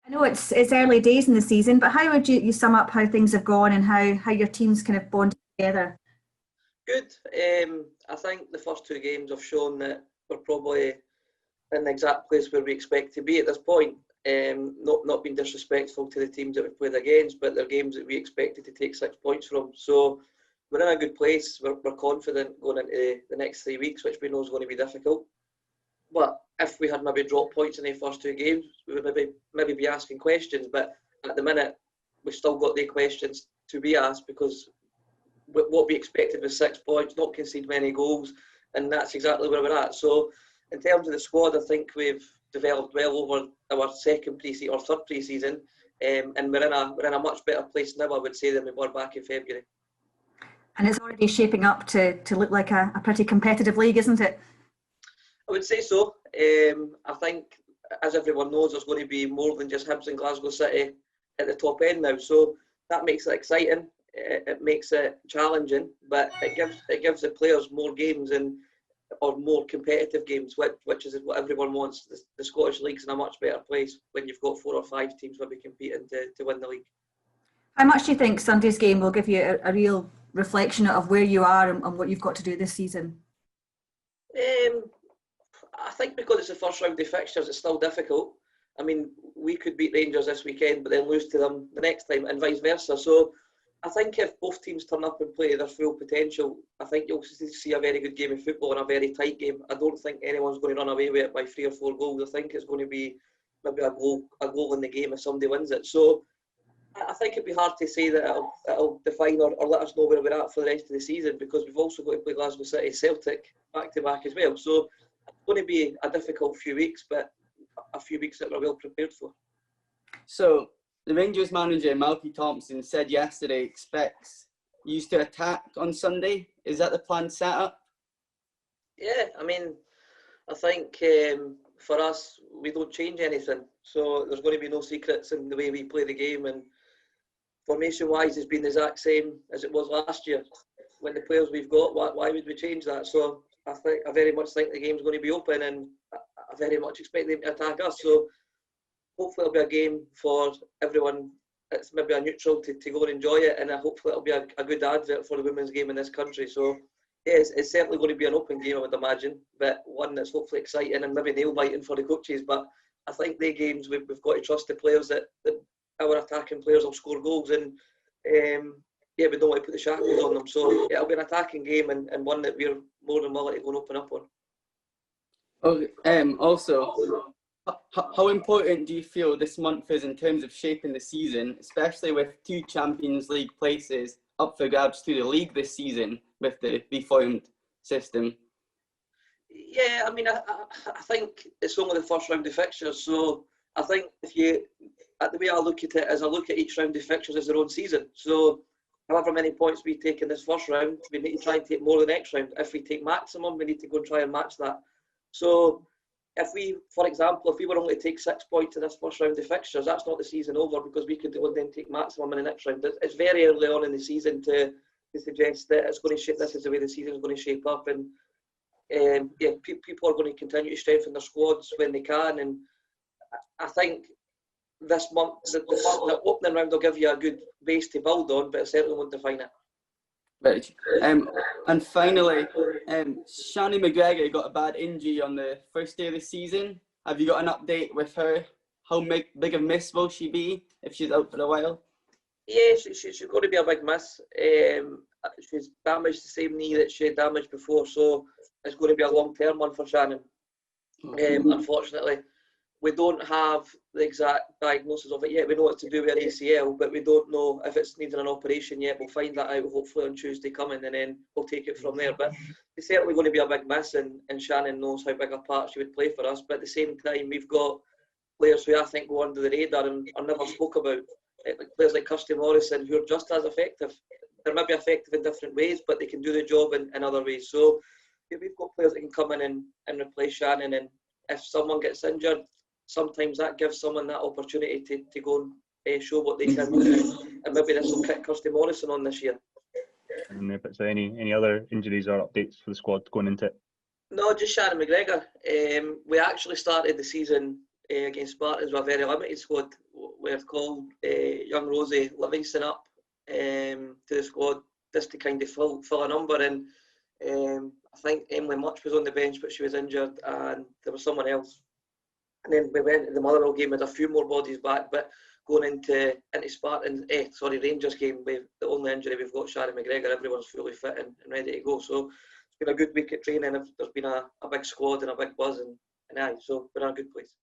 I know it's early days in the season, but how would you sum up how things have gone and how your team's kind of bonded together? Good. I think the first two games have shown that we're probably in the exact place where we expect to be at this point. Not being disrespectful to the teams that we've played against, but they're games that we expected to take 6 points from. So we're in a good place. We're confident going into the next 3 weeks, which we know is going to be difficult. But if we had maybe dropped points in the first two games, we would maybe be asking questions. But at the minute, we've still got the questions to be asked, because what we expected was 6 points, not concede many goals, and that's exactly where we're at. So in terms of the squad, I think we've developed well over our second pre-season or third pre-season, and we're in a much better place now, I would say, than we were back in February. And it's already shaping up to look like a pretty competitive league, isn't it? I would say so. I think, as everyone knows, there's going to be more than just Hibs and Glasgow City at the top end now. So that makes it exciting. It makes it challenging, but it gives the players more games or more competitive games, which is what everyone wants. The Scottish League's in a much better place when you've got 4 or 5 teams maybe competing to win the league. How much do you think Sunday's game will give you a real reflection of where you are and what you've got to do this season? I think because it's the first round of fixtures, it's still difficult. I mean, we could beat Rangers this weekend, but then lose to them the next time, and vice versa. So I think if both teams turn up and play their full potential, I think you'll see a very good game of football and a very tight game. I don't think anyone's going to run away with it by 3 or 4 goals. I think it's going to be maybe a goal in the game if somebody wins it. So I think it'd be hard to say that it'll define or let us know where we're at for the rest of the season, because we've also got to play Glasgow City, Celtic back to back as well. So it's going to be a difficult few weeks, but a few weeks that we're well prepared for. So the Rangers manager, Malky Thompson, said yesterday expects you to attack on Sunday. Is that the planned setup? Yeah, I mean, I think for us, we don't change anything. So there's going to be no secrets in the way we play the game. And formation-wise, it's been the exact same as it was last year. When the players we've got, why would we change that? So I very much think the game's going to be open, and I very much expect them to attack us. So hopefully it'll be a game for everyone. It's maybe a neutral to go and enjoy it, and hopefully it'll be a good advert for the women's game in this country. So yeah, it's certainly going to be an open game, I would imagine, but one that's hopefully exciting and maybe nail-biting for the coaches. But I think the games we've got to trust the players that our attacking players will score goals, and yeah, we don't want to put the shackles on them. So yeah, it'll be an attacking game and one that we're more than willing to go and open up on. Also, how important do you feel this month is in terms of shaping the season, especially with 2 Champions League places up for grabs to the league this season with the reformed system? Yeah, I mean, I think it's only the first round of fixtures, so I think the way I look at it is I look at each round of fixtures as their own season. So however many points we take in this first round, we need to try and take more the next round. If we take maximum, we need to go and try and match that. So if we, for example, if we were only to take 6 points in this first round of fixtures, that's not the season over, because we could then take maximum in the next round. It's very early on in the season to suggest that it's going to shape. This is the way the season is going to shape up, and yeah, people are going to continue to strengthen their squads when they can. And I think this month, the opening round will give you a good base to build on, but it certainly won't define it. Right. And finally, Shannon McGregor got a bad injury on the first day of the season. Have you got an update with her? How big a miss will she be if she's out for a while? Yeah, she's going to be a big miss. She's damaged the same knee that she had damaged before, so it's going to be a long-term one for Shannon. Unfortunately, we don't have the exact diagnosis of it yet. We know it's to do with an ACL, but we don't know if it's needing an operation yet. We'll find that out hopefully on Tuesday coming, and then we'll take it from there. But it's certainly going to be a big miss, and Shannon knows how big a part she would play for us. But at the same time, we've got players who I think go under the radar and are never spoke about. Like players like Kirsty Morrison, who are just as effective. They're maybe effective in different ways, but they can do the job in other ways. So yeah, we've got players that can come in and replace Shannon, and if someone gets injured, sometimes that gives someone that opportunity to go and show what they can do, and maybe this will kick Kirsty Morrison on this year. And if it's any other injuries or updates for the squad going into it? No, just Shannon McGregor. We actually started the season against Spartans with a very limited squad. We've called young Rosie Livingston up to the squad just to kind of fill a number, and I think Emily Much was on the bench, but she was injured, and there was someone else. And then we went to the Motherwell game with a few more bodies back, but going into Rangers game, the only injury we've got, Shari McGregor, everyone's fully fit and ready to go. So it's been a good week at training. There's been a big squad and a big buzz, and aye, so we're in a good place.